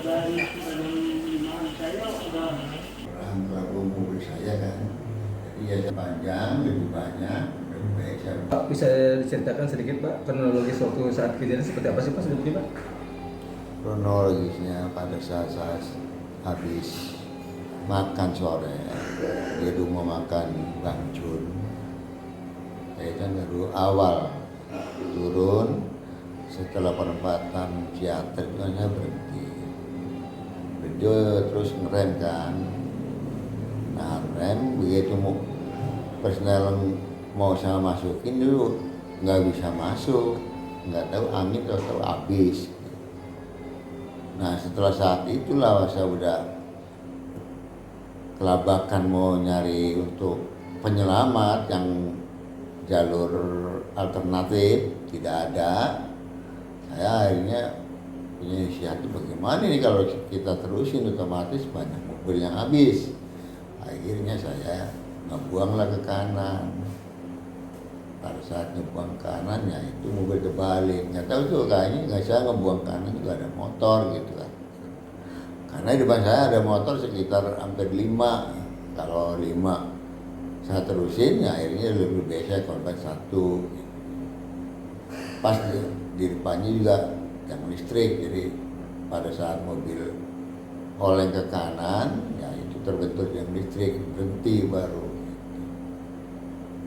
Orang pelaku mobil saya kan, jadi ya panjang, lebih banyak, lebih baik saya. Pak, bisa diceritakan sedikit Pak, kronologis waktu saat kejadian seperti apa sih Pak sebetulnya Pak? Kronologisnya pada saat habis makan sore di rumah makan Bang Jun, saya kan baru awal turun setelah perempatan Ciater itu kan saya berhenti terus ngerem kan. Nah rem begitu personel mau saya masukin dulu nggak bisa masuk, nggak tahu angin tahu habis. Nah setelah saat itulah saya udah kelabakan mau nyari untuk penyelamat yang jalur alternatif tidak ada. Saya akhirnya punya inisiatif bagaimana ini kalau kita terusin otomatis banyak mobil yang habis. Akhirnya saya ngebuanglah ke kanan. Pada saat ngebuang kanan ya itu mobil terbalik. Nggak tahu tuh kayaknya nggak saya ngebuang kanan juga ada motor gitu kan. Karena di depan saya ada motor sekitar hampir 5. Kalau 5 saya terusin ya akhirnya lebih biasa korban 1. Pas di depannya juga yang listrik, jadi pada saat mobil oleng ke kanan ya itu terbentur yang listrik, berhenti baru.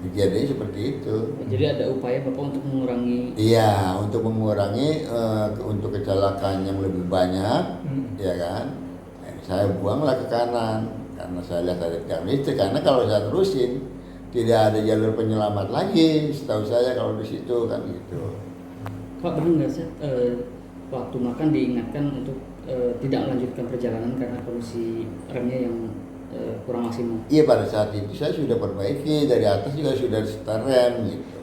Kejadiannya seperti itu. Jadi ada upaya Bapak untuk mengurangi? Iya, untuk mengurangi untuk kecelakaan yang lebih banyak, ya kan. Saya buanglah ke kanan karena saya lihat ada tiang listrik. Karena kalau saya terusin tidak ada jalur penyelamat lagi, setahu saya kalau di situ kan gitu. Pak, benar nggak sih waktu makan diingatkan untuk tidak melanjutkan perjalanan karena kondisi remnya yang kurang maksimal? Iya, pada saat itu saya sudah perbaiki, dari atas juga sudah setar rem gitu.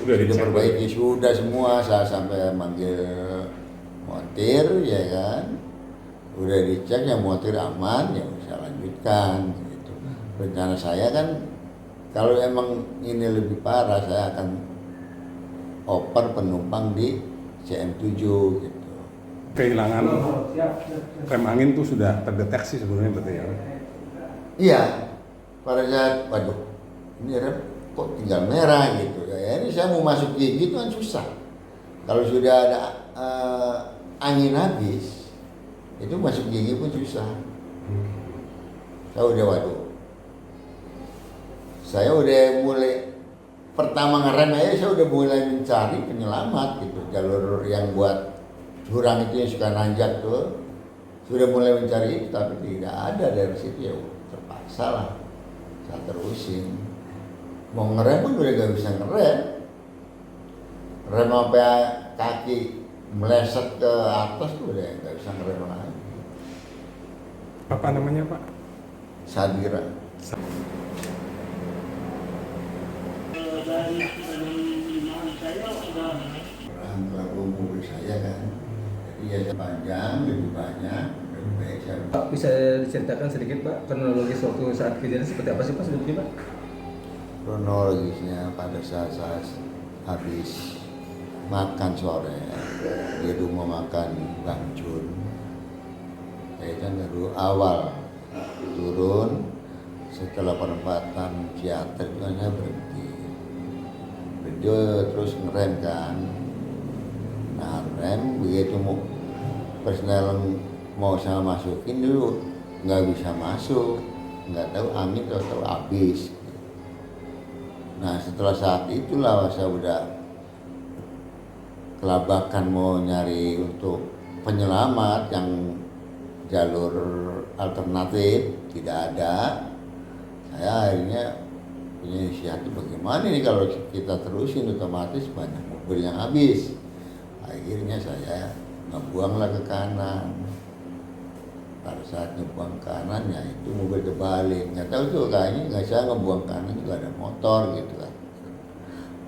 Sudah perbaiki, sudah semua, saya sampai manggil montir ya kan. Udah dicek yang montir aman ya saya lanjutkan gitu. Rencana saya kan kalau emang ini lebih parah saya akan oper penumpang di CM7 gitu. Kehilangan rem angin tuh sudah terdeteksi sebenarnya berarti ya? Iya, pada saat waduh ini rem kok tinggal merah gitu ya, ini saya mau masuk gigi itu kan susah. Kalau sudah ada angin habis itu masuk gigi pun susah. Saya udah mulai pertama ngerem aja saya udah mulai mencari penyelamat gitu, jalur yang buat jurang itu yang suka nanjak tuh sudah mulai mencari tapi tidak ada. Dari situ ya terpaksa lah saya terusin. Mau ngerem pun udah gak bisa ngerem, rem sampai kaki meleset ke atas tuh udah gak bisa ngerem lagi. Apa namanya Pak? Sadira. Orang pelaku mobil saya kan, jadi ya panjang, lebih banyak, lebih baik saya. Pak, bisa diceritakan sedikit Pak, kronologis waktu saat kejadian seperti apa sih Pak sebetulnya Pak? Kronologisnya pada saat habis makan sore di rumah makan Bang Jun, saya kan baru awal turun setelah perempatan Ciater itu kan saya berhenti terus ngerem kan. Nah rem begitu personel mau saya masukin dulu nggak bisa masuk, nggak tahu angin tahu habis. Nah setelah saat itulah saya udah kelabakan mau nyari untuk penyelamat yang jalur alternatif tidak ada. Saya akhirnya punya inisiatif bagaimana ini kalau kita terusin otomatis banyak mobil yang habis. Akhirnya saya ngebuanglah ke kanan. Pada saat ngebuang kanan ya itu mobil terbalik. Nggak tahu tuh kayaknya nggak saya ngebuang kanan juga ada motor gitu kan.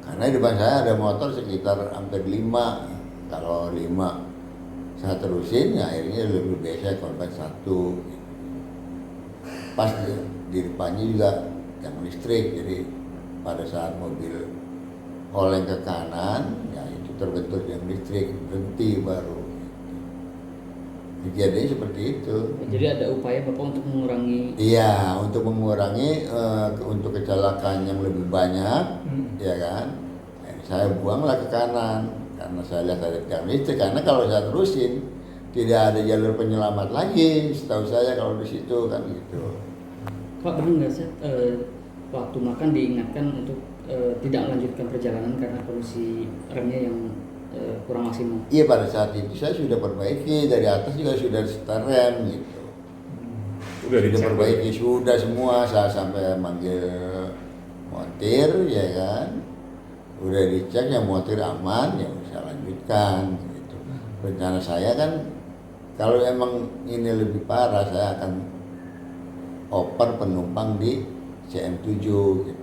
Karena di depan saya ada motor sekitar hampir 5. Kalau 5 saya terusin ya akhirnya lebih biasa korban 1. Pas di depannya juga yang listrik, jadi pada saat mobil oleng ke kanan ya itu terbentur yang listrik, berhenti baru. Kejadiannya seperti itu. Jadi ada upaya Bapak untuk mengurangi. Iya, untuk mengurangi untuk kecelakaan yang lebih banyak, ya kan? Saya buanglah ke kanan karena saya lihat ada tiang listrik. Karena kalau saya terusin tidak ada jalur penyelamat lagi, setahu saya kalau di situ kan gitu. Pak, benar nggak sih waktu makan diingatkan untuk tidak melanjutkan perjalanan karena kondisi remnya yang kurang maksimal? Iya, pada saat itu saya sudah perbaiki, dari atas juga sudah setel rem gitu. Udah Sudah dicek. perbaiki, sudah semua, saya sampai manggil montir, ya kan. Udah dicek, yang montir aman, ya bisa lanjutkan gitu. Rencana saya kan kalau emang ini lebih parah, saya akan oper penumpang di CM7 gitu.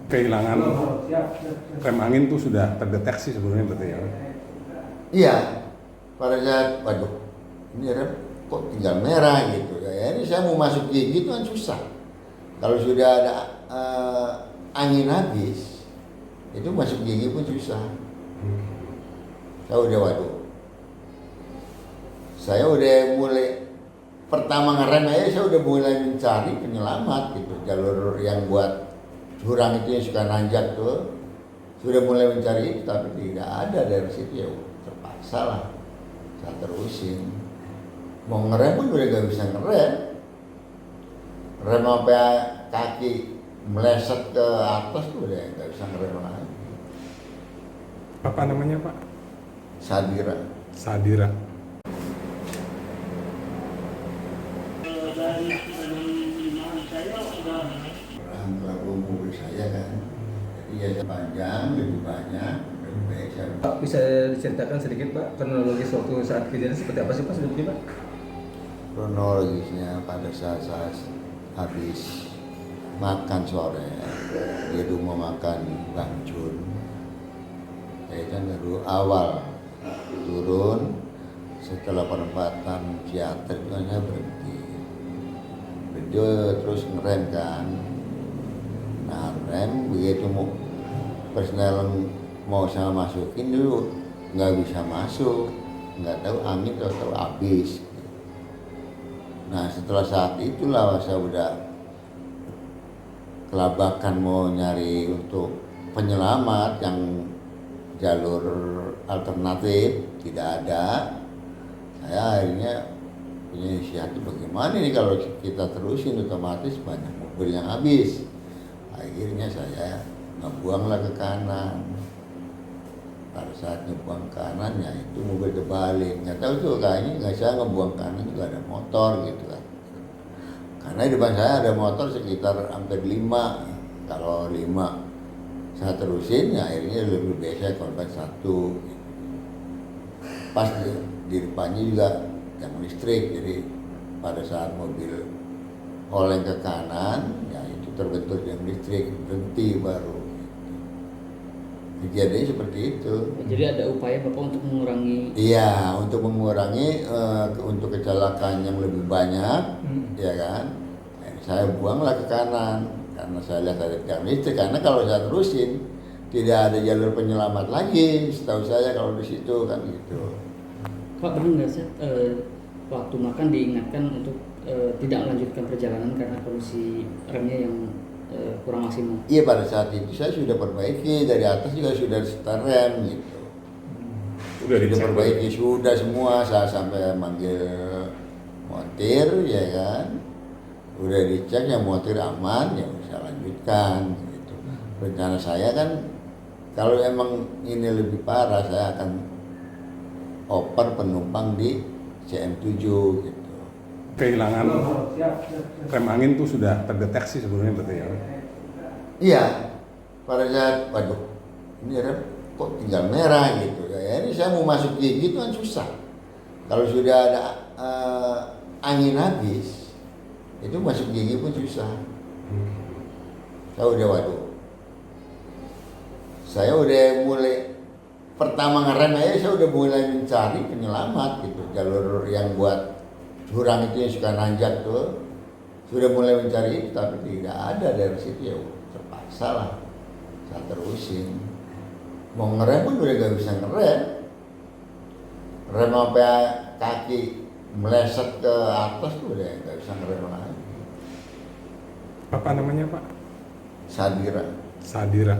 Kehilangan rem angin tuh sudah terdeteksi sebelumnya berarti ya? Iya, pada saat, waduh, ini rem kok tinggal merah gitu. Ya, ini saya mau masuk gigi itu kan susah. Kalau sudah ada angin habis, itu masuk gigi pun susah. Saya udah mulai, pertama ngerem aja saya udah mulai mencari penyelamat gitu. Jalur yang buat jurang itu yang suka nanjak tuh, sudah mulai mencari itu, tapi tidak ada dari situ. Ya terpaksa lah saya terusin. Mau ngerem pun udah gak bisa ngerem. Rem sampai kaki meleset ke atas tuh udah gak bisa ngerem lagi. Apa namanya Pak? Sadira. Sadira. Orang pelaku mobil saya kan, jadi ya panjang, lebih banyak, lebih baik saya. Pak, bisa diceritakan sedikit Pak kronologis waktu saat kejadian seperti apa sih Pak sebelumnya Pak? Kronologisnya pada saat saya habis makan sore di rumah makan Bang Jun, saya kan baru awal turun, setelah perempatan Ciater itu kan saya berhenti terus ngerem kan. Nah rem begitu mau personel mau saya masukin dulu nggak bisa masuk, nggak tahu angin tahu habis. Nah setelah saat itulah saya udah kelabakan mau nyari untuk penyelamat yang jalur alternatif, tidak ada. Saya akhirnya punya inisiatif, bagaimana ini kalau kita terusin otomatis banyak mobil yang habis. Akhirnya saya ngebuanglah ke kanan. Pada saat ngebuang kanan ya itu mobil terbalik, nggak tahu tuh kayaknya nggak, saya ngebuang kanan juga ada motor gitu kan. Karena di depan saya ada motor sekitar hampir 5. Kalau 5 saya terusin ya akhirnya lebih biasa korban 1. Pas di depannya juga yang listrik, jadi pada saat mobil oleng ke kanan ya itu terbentur yang listrik, berhenti baru. Kejadiannya seperti itu. Jadi ada upaya Bapak untuk mengurangi. Iya, untuk mengurangi untuk kecelakaan yang lebih banyak, ya kan. Saya buanglah ke kanan karena saya lihat ada tiang listrik. Karena kalau saya terusin tidak ada jalur penyelamat lagi, setahu saya kalau di situ kan gitu. Pak, benar nggak sih waktu makan diingatkan untuk tidak melanjutkan perjalanan karena kondisi remnya yang kurang maksimal? Iya, pada saat itu saya sudah perbaiki, dari atas juga sudah setel rem gitu. Udah Sudah dicek. perbaiki, sudah semua, saya sampai manggil montir, ya kan. Udah dicek, yang montir aman, ya bisa lanjutkan gitu. Rencana saya kan kalau emang ini lebih parah, saya akan oper penumpang di CM7 gitu. Kehilangan rem angin tuh sudah terdeteksi sebelumnya berarti ya? Iya, pada saat, waduh, ini rem kok tinggal merah gitu. Ya, ini saya mau masuk gigi itu kan susah. Kalau sudah ada angin habis, itu masuk gigi pun susah. Saya udah mulai, pertama ngerem aja saya udah mulai mencari penyelamat gitu. Jalur yang buat jurang itu yang suka nanjak tuh, sudah mulai mencari itu, tapi tidak ada dari situ. Ya terpaksa lah saya terusin. Mau ngerem pun udah gak bisa ngerem. Rem sampai kaki meleset ke atas tuh udah nggak bisa ngerem lagi. Apa namanya Pak? Sadira. Sadira.